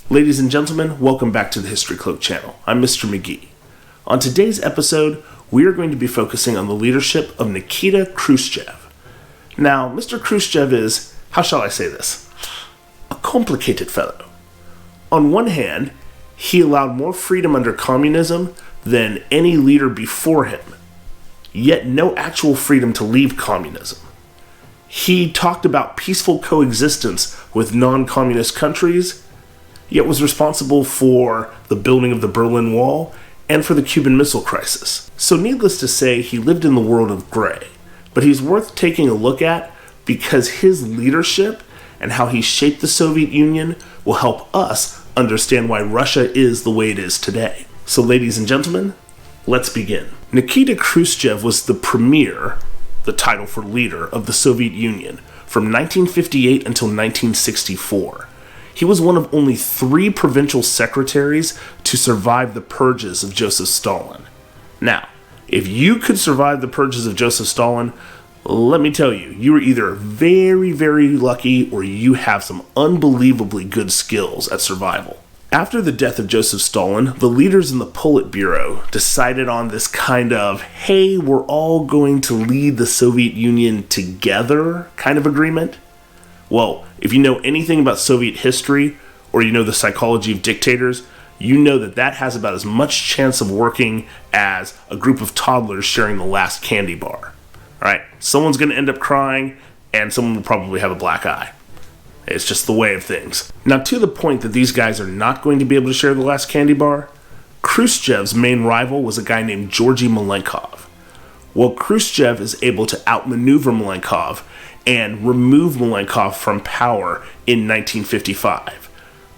Ladies and gentlemen, welcome back to the History Cloak channel. I'm Mr. McGee. On today's episode, we are going to be focusing on the leadership of Nikita Khrushchev. Now, Mr. Khrushchev is, how shall I say this, a complicated fellow. On one hand, he allowed more freedom under communism than any leader before him, yet no actual freedom to leave communism. He talked about peaceful coexistence with non-communist countries, yet was responsible for the building of the Berlin Wall and for the Cuban Missile Crisis. So needless to say, he lived in the world of gray, but he's worth taking a look at because his leadership and how he shaped the Soviet Union will help us understand why Russia is the way it is today. So ladies and gentlemen, let's begin. Nikita Khrushchev was the premier, the title for leader, of the Soviet Union from 1958 until 1964. He was one of only 3 provincial secretaries to survive the purges of Joseph Stalin. Now, if you could survive the purges of Joseph Stalin, let me tell you, you are either very, very lucky or you have some unbelievably good skills at survival. After the death of Joseph Stalin, the leaders in the Politburo decided on this kind of, hey, we're all going to lead the Soviet Union together kind of agreement. Well, if you know anything about Soviet history, or you know the psychology of dictators, you know that that has about as much chance of working as a group of toddlers sharing the last candy bar. Alright, someone's going to end up crying, and someone will probably have a black eye. It's just the way of things. Now, to the point that these guys are not going to be able to share the last candy bar, Khrushchev's main rival was a guy named Georgy Malenkov. Well, Khrushchev is able to outmaneuver Malenkov and remove Malenkov from power in 1955.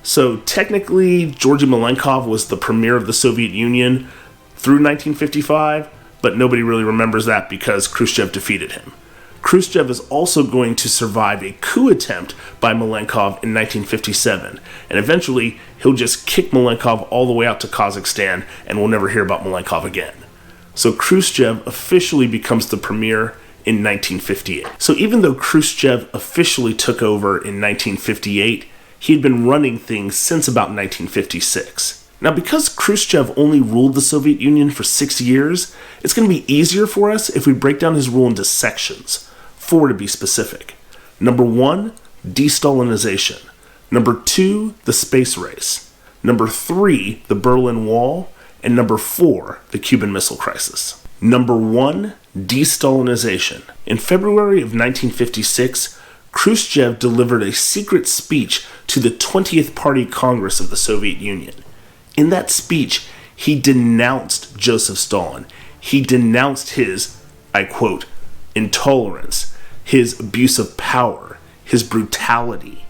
So technically, Georgy Malenkov was the premier of the Soviet Union through 1955, but nobody really remembers that because Khrushchev defeated him. Khrushchev is also going to survive a coup attempt by Malenkov in 1957, and eventually he'll just kick Malenkov all the way out to Kazakhstan, and we'll never hear about Malenkov again. So Khrushchev officially becomes the premier in 1958. So even though Khrushchev officially took over in 1958, he had been running things since about 1956. Now, because Khrushchev only ruled the Soviet Union for 6 years, it's going to be easier for us if we break down his rule into sections, 4 to be specific. Number 1, Destalinization. Number 2, the space race. Number 3, the Berlin Wall. And number 4, the Cuban Missile Crisis. Number 1, Destalinization. In February of 1956, Khrushchev delivered a secret speech to the 20th Party Congress of the Soviet Union. In that speech, he denounced Joseph Stalin. He denounced his, I quote, intolerance, his abuse of power, his brutality.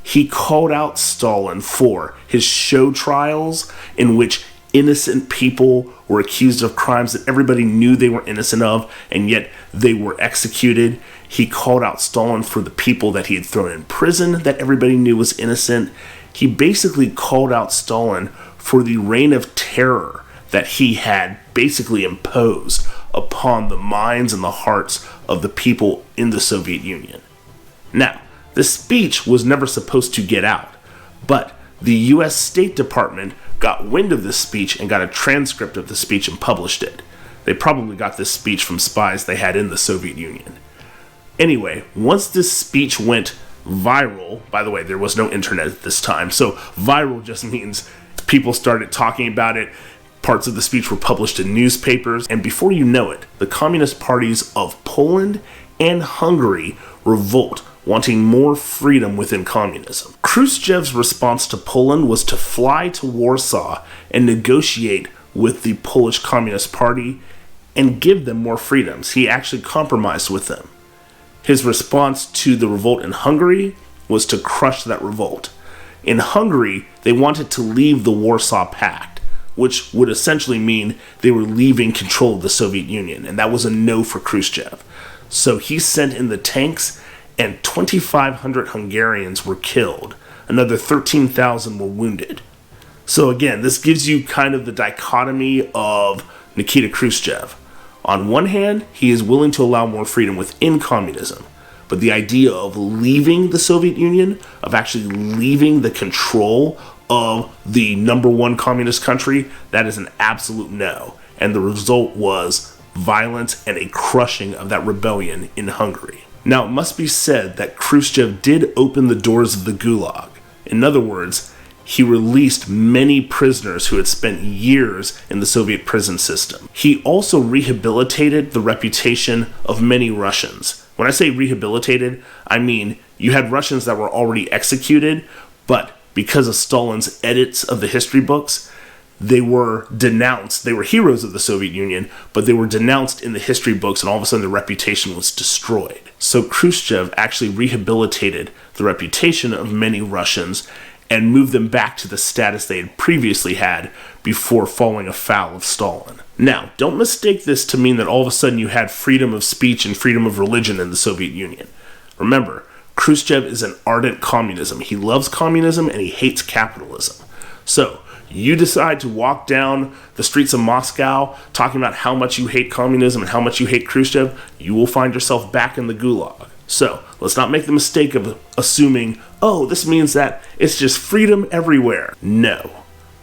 He called out Stalin for his show trials in which innocent people were accused of crimes that everybody knew they were innocent of, and yet they were executed. He called out Stalin for the people that he had thrown in prison that everybody knew was innocent. He basically called out Stalin for the reign of terror that he had basically imposed upon the minds and the hearts of the people in the Soviet Union. Now, this speech was never supposed to get out, but the U.S. State Department got wind of this speech and got a transcript of the speech and published it. They probably got this speech from spies they had in the Soviet Union. Anyway, once this speech went viral, by the way, there was no internet at this time, so viral just means people started talking about it, parts of the speech were published in newspapers, and before you know it, the communist parties of Poland and Hungary revolt, wanting more freedom within communism. Khrushchev's response to Poland was to fly to Warsaw and negotiate with the Polish Communist Party and give them more freedoms. He actually compromised with them. His response to the revolt in Hungary was to crush that revolt. In Hungary, they wanted to leave the Warsaw Pact, which would essentially mean they were leaving control of the Soviet Union, and that was a no for Khrushchev. So he sent in the tanks, and 2,500 Hungarians were killed. Another 13,000 were wounded. So again, this gives you kind of the dichotomy of Nikita Khrushchev. On one hand, he is willing to allow more freedom within communism, but the idea of leaving the Soviet Union, of actually leaving the control of the number one communist country? That is an absolute no. And the result was violence and a crushing of that rebellion in Hungary. Now, it must be said that Khrushchev did open the doors of the Gulag. In other words, he released many prisoners who had spent years in the Soviet prison system. He also rehabilitated the reputation of many Russians. When I say rehabilitated, I mean you had Russians that were already executed, but because of Stalin's edits of the history books, they were denounced. They were heroes of the Soviet Union, but they were denounced in the history books, and all of a sudden their reputation was destroyed. So Khrushchev actually rehabilitated the reputation of many Russians and moved them back to the status they had previously had before falling afoul of Stalin. Now, don't mistake this to mean that all of a sudden you had freedom of speech and freedom of religion in the Soviet Union. Remember, Khrushchev is an ardent communism. He loves communism and he hates capitalism. So, you decide to walk down the streets of Moscow talking about how much you hate communism and how much you hate Khrushchev, you will find yourself back in the Gulag. So, let's not make the mistake of assuming, oh, this means that it's just freedom everywhere. No.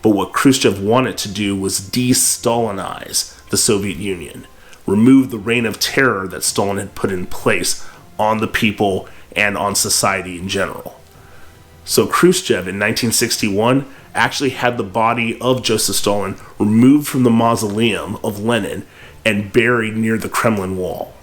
But what Khrushchev wanted to do was de-Stalinize the Soviet Union, remove the reign of terror that Stalin had put in place on the people and on society in general. So Khrushchev in 1961 actually had the body of Joseph Stalin removed from the mausoleum of Lenin and buried near the Kremlin wall.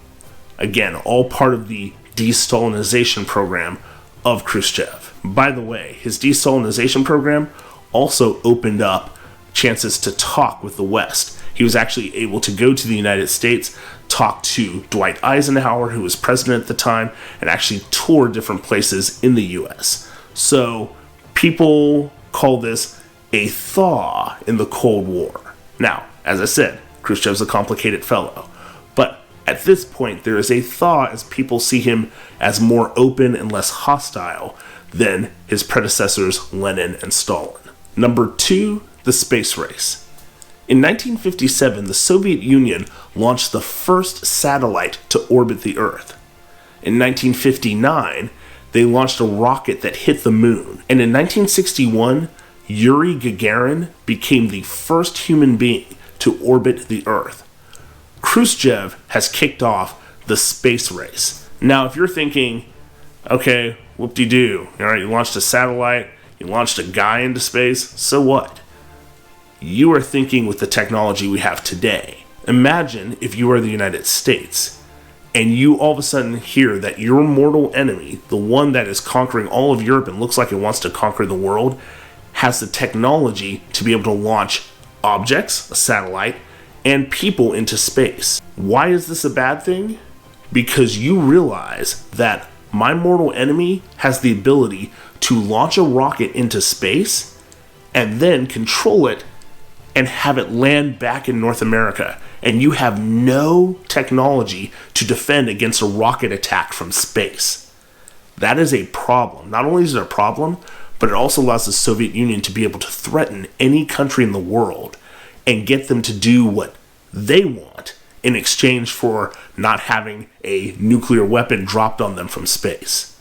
Again, all part of the de-Stalinization program of Khrushchev. By the way, his de-Stalinization program also opened up chances to talk with the West. He was actually able to go to the United States, talk to Dwight Eisenhower, who was president at the time, and actually tour different places in the US. So people call this a thaw in the Cold War. Now, as I said, Khrushchev's a complicated fellow, but at this point there is a thaw as people see him as more open and less hostile than his predecessors Lenin and Stalin. Number 2, the space race. In 1957, the Soviet Union launched the first satellite to orbit the Earth. In 1959, they launched a rocket that hit the moon. And in 1961, Yuri Gagarin became the first human being to orbit the Earth. Khrushchev has kicked off the space race. Now, if you're thinking, okay, whoop-de-doo, all right, you launched a satellite, you launched a guy into space, so what? You are thinking with the technology we have today. Imagine if you are the United States and you all of a sudden hear that your mortal enemy, the one that is conquering all of Europe and looks like it wants to conquer the world, has the technology to be able to launch objects, a satellite, and people into space. Why is this a bad thing? Because you realize that my mortal enemy has the ability to launch a rocket into space and then control it and have it land back in North America, and you have no technology to defend against a rocket attack from space. That is a problem. Not only is it a problem, but it also allows the Soviet Union to be able to threaten any country in the world and get them to do what they want in exchange for not having a nuclear weapon dropped on them from space.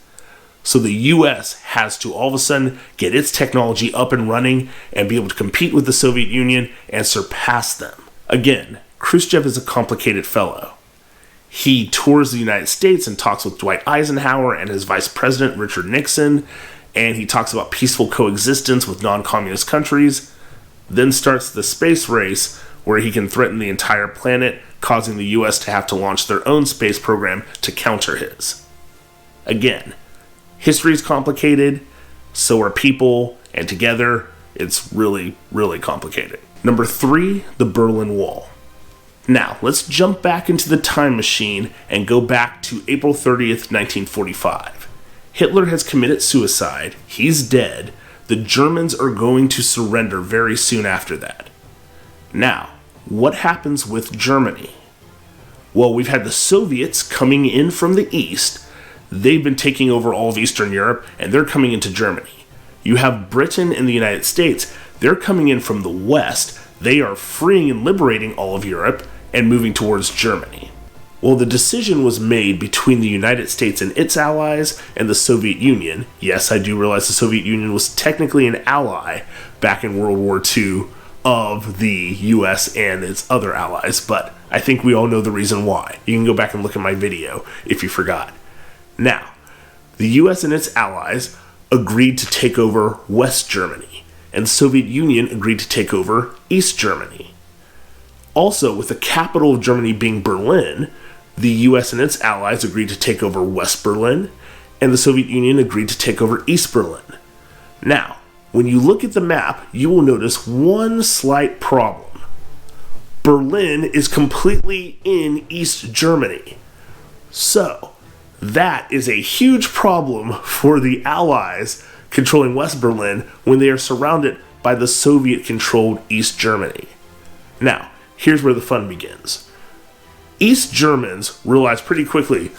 So the US has to all of a sudden get its technology up and running and be able to compete with the Soviet Union and surpass them. Again, Khrushchev is a complicated fellow. He tours the United States and talks with Dwight Eisenhower and his vice president, Richard Nixon, and he talks about peaceful coexistence with non-communist countries, then starts the space race where he can threaten the entire planet, causing the US to have to launch their own space program to counter his. Again, history is complicated, so are people, and together, it's really, really complicated. Number 3, the Berlin Wall. Now, let's jump back into the time machine and go back to April 30th, 1945. Hitler has committed suicide, he's dead, the Germans are going to surrender very soon after that. Now, what happens with Germany? Well, we've had the Soviets coming in from the east. They've been taking over all of Eastern Europe, and they're coming into Germany. You have Britain and the United States. They're coming in from the west. They are freeing and liberating all of Europe and moving towards Germany. Well, the decision was made between the United States and its allies and the Soviet Union. Yes, I do realize the Soviet Union was technically an ally back in World War II of the US and its other allies, but I think we all know the reason why. You can go back and look at my video if you forgot. Now, the US and its allies agreed to take over West Germany, and the Soviet Union agreed to take over East Germany. Also, with the capital of Germany being Berlin, the US and its allies agreed to take over West Berlin, and the Soviet Union agreed to take over East Berlin. Now, when you look at the map, you will notice one slight problem. Berlin is completely in East Germany. So, that is a huge problem for the Allies controlling West Berlin when they are surrounded by the Soviet-controlled East Germany. Now, here's where the fun begins. East Germans realized pretty quickly,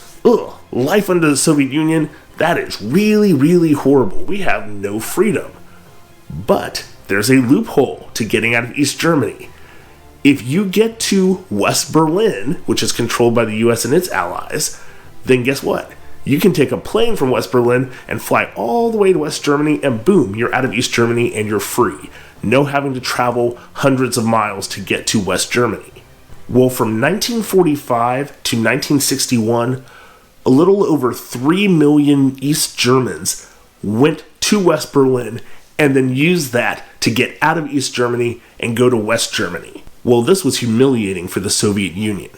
life under the Soviet Union, that is really, really horrible. We have no freedom. But there's a loophole to getting out of East Germany. If you get to West Berlin, which is controlled by the US and its allies, then guess what? You can take a plane from West Berlin and fly all the way to West Germany, and boom, you're out of East Germany and you're free. No having to travel hundreds of miles to get to West Germany. Well, from 1945 to 1961, a little over 3 million East Germans went to West Berlin and then used that to get out of East Germany and go to West Germany. Well, this was humiliating for the Soviet Union.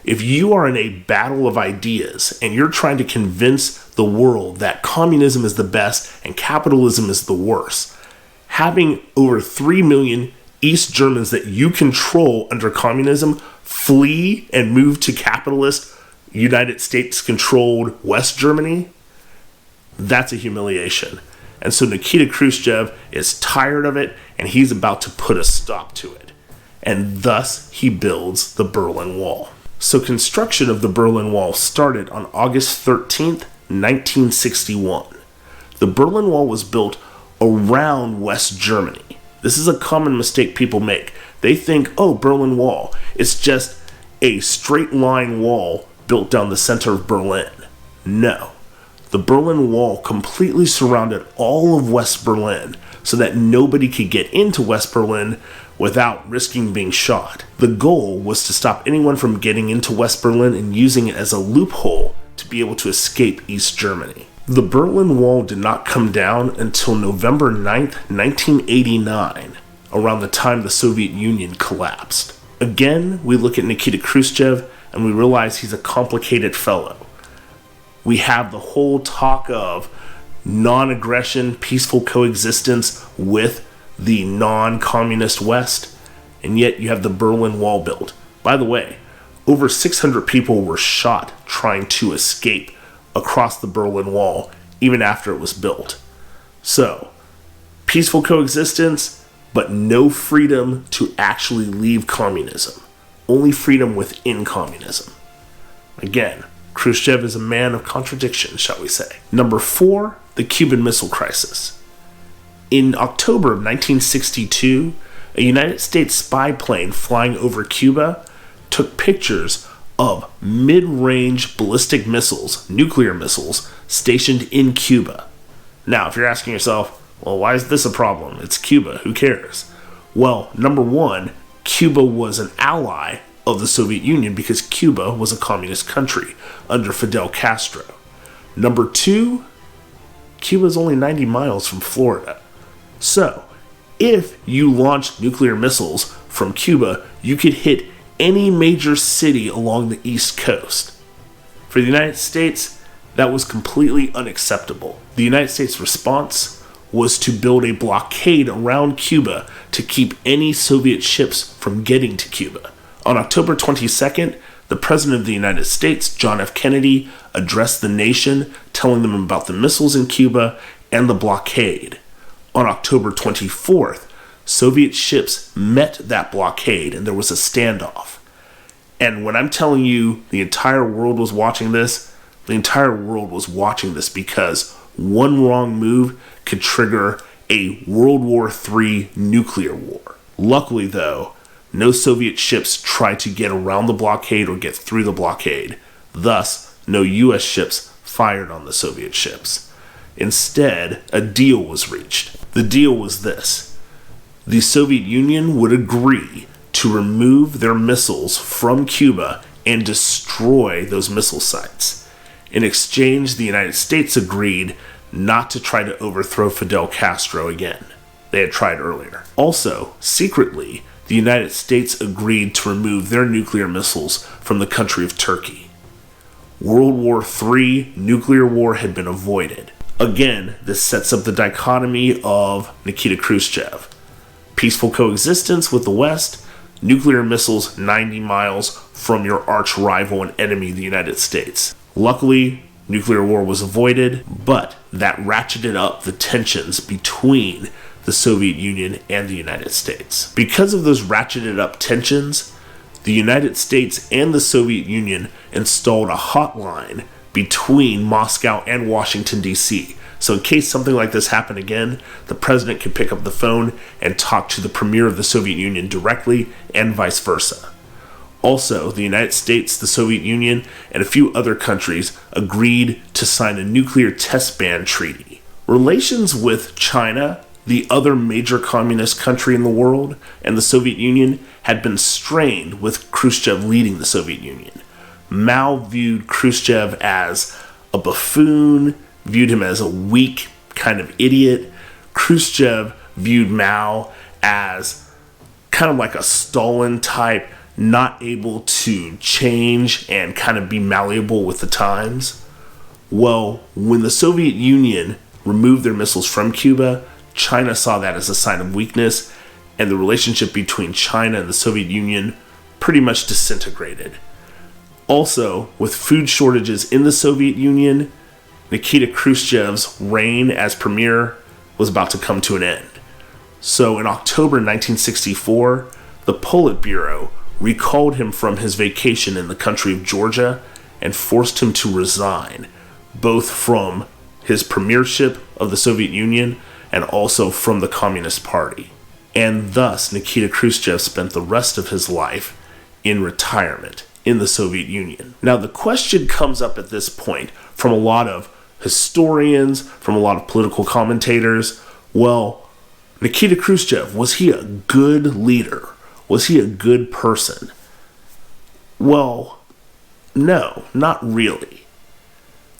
If you are in a battle of ideas and you're trying to convince the world that communism is the best and capitalism is the worst, having over 3 million East Germans that you control under communism flee and move to capitalist United States-controlled West Germany, that's a humiliation. And so Nikita Khrushchev is tired of it, and he's about to put a stop to it. And thus, he builds the Berlin Wall. So construction of the Berlin Wall started on August 13th, 1961. The Berlin Wall was built around West Germany. This is a common mistake people make. They think, Berlin Wall, it's just a straight line wall built down the center of Berlin. No. The Berlin Wall completely surrounded all of West Berlin so that nobody could get into West Berlin without risking being shot. The goal was to stop anyone from getting into West Berlin and using it as a loophole to be able to escape East Germany. The Berlin Wall did not come down until November 9th, 1989, around the time the Soviet Union collapsed. Again, we look at Nikita Khrushchev and we realize he's a complicated fellow. We have the whole talk of non-aggression, peaceful coexistence with the non-communist West, and yet you have the Berlin Wall built. By the way, over 600 people were shot trying to escape across the Berlin Wall, even after it was built. So, peaceful coexistence, but no freedom to actually leave communism. Only freedom within communism. Again, Khrushchev is a man of contradictions, shall we say. Number 4, the Cuban Missile Crisis. In October of 1962, a United States spy plane flying over Cuba took pictures of mid-range ballistic missiles, nuclear missiles, stationed in Cuba. Now, if you're asking yourself, well, why is this a problem? It's Cuba, who cares? Well, number 1, Cuba was an ally of the Soviet Union because Cuba was a communist country under Fidel Castro. Number 2, Cuba is only 90 miles from Florida. So, if you launched nuclear missiles from Cuba, you could hit any major city along the East Coast. For the United States, that was completely unacceptable. The United States' response was to build a blockade around Cuba to keep any Soviet ships from getting to Cuba. On October 22nd, the President of the United States, John F. Kennedy, addressed the nation, telling them about the missiles in Cuba and the blockade. On October 24th, Soviet ships met that blockade and there was a standoff. And when I'm telling you the entire world was watching this, the entire world was watching this because one wrong move could trigger a World War III nuclear war. Luckily, though, no Soviet ships tried to get around the blockade or get through the blockade. Thus, no US ships fired on the Soviet ships. Instead, a deal was reached. The deal was this: the Soviet Union would agree to remove their missiles from Cuba and destroy those missile sites. In exchange, the United States agreed not to try to overthrow Fidel Castro again. They had tried earlier. Also, secretly, the United States agreed to remove their nuclear missiles from the country of Turkey. World War III nuclear war had been avoided. Again, this sets up the dichotomy of Nikita Khrushchev. Peaceful coexistence with the West, nuclear missiles 90 miles from your arch rival and enemy, the United States. Luckily, nuclear war was avoided, but that ratcheted up the tensions between the Soviet Union and the United States. Because of those ratcheted up tensions, the United States and the Soviet Union installed a hotline between Moscow and Washington, D.C. So in case something like this happened again, the president could pick up the phone and talk to the premier of the Soviet Union directly, and vice versa. Also, the United States, the Soviet Union, and a few other countries agreed to sign a nuclear test ban treaty. Relations with China, the other major communist country in the world, and the Soviet Union had been strained with Khrushchev leading the Soviet Union. Mao viewed Khrushchev as a buffoon, viewed him as a weak kind of idiot. Khrushchev viewed Mao as kind of like a Stalin type, not able to change and kind of be malleable with the times. Well, when the Soviet Union removed their missiles from Cuba, China saw that as a sign of weakness, and the relationship between China and the Soviet Union pretty much disintegrated. Also, with food shortages in the Soviet Union, Nikita Khrushchev's reign as premier was about to come to an end. So in October 1964, the Politburo recalled him from his vacation in the country of Georgia and forced him to resign, both from his premiership of the Soviet Union and also from the Communist Party. And thus, Nikita Khrushchev spent the rest of his life in retirement in the Soviet Union. Now, the question comes up at this point from a lot of historians, from a lot of political commentators. Well, Nikita Khrushchev, was he a good leader? Was he a good person? Well, no, not really.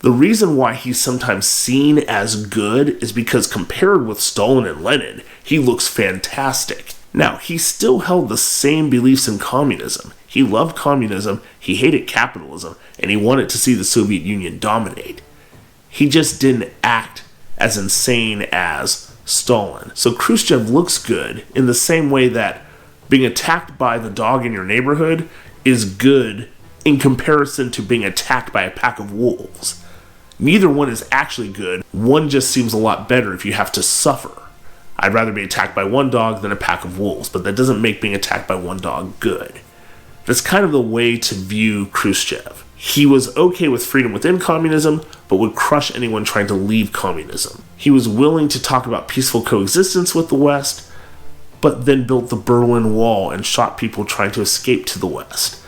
The reason why he's sometimes seen as good is because compared with Stalin and Lenin, he looks fantastic. Now, he still held the same beliefs in communism. He loved communism, he hated capitalism, and he wanted to see the Soviet Union dominate. He just didn't act as insane as Stalin. So Khrushchev looks good in the same way that being attacked by the dog in your neighborhood is good in comparison to being attacked by a pack of wolves. Neither one is actually good. One just seems a lot better if you have to suffer. I'd rather be attacked by one dog than a pack of wolves, but that doesn't make being attacked by one dog good. That's kind of the way to view Khrushchev. He was okay with freedom within communism, but would crush anyone trying to leave communism. He was willing to talk about peaceful coexistence with the West, but then built the Berlin Wall and shot people trying to escape to the West,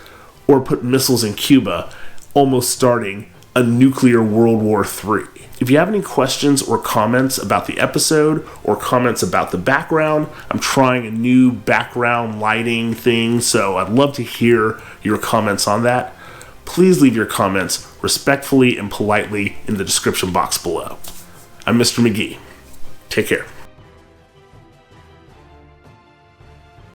or put missiles in Cuba, almost starting a nuclear World War III. If you have any questions or comments about the episode or comments about the background, I'm trying a new background lighting thing, so I'd love to hear your comments on that. Please leave your comments respectfully and politely in the description box below. I'm Mr. McGee. Take care.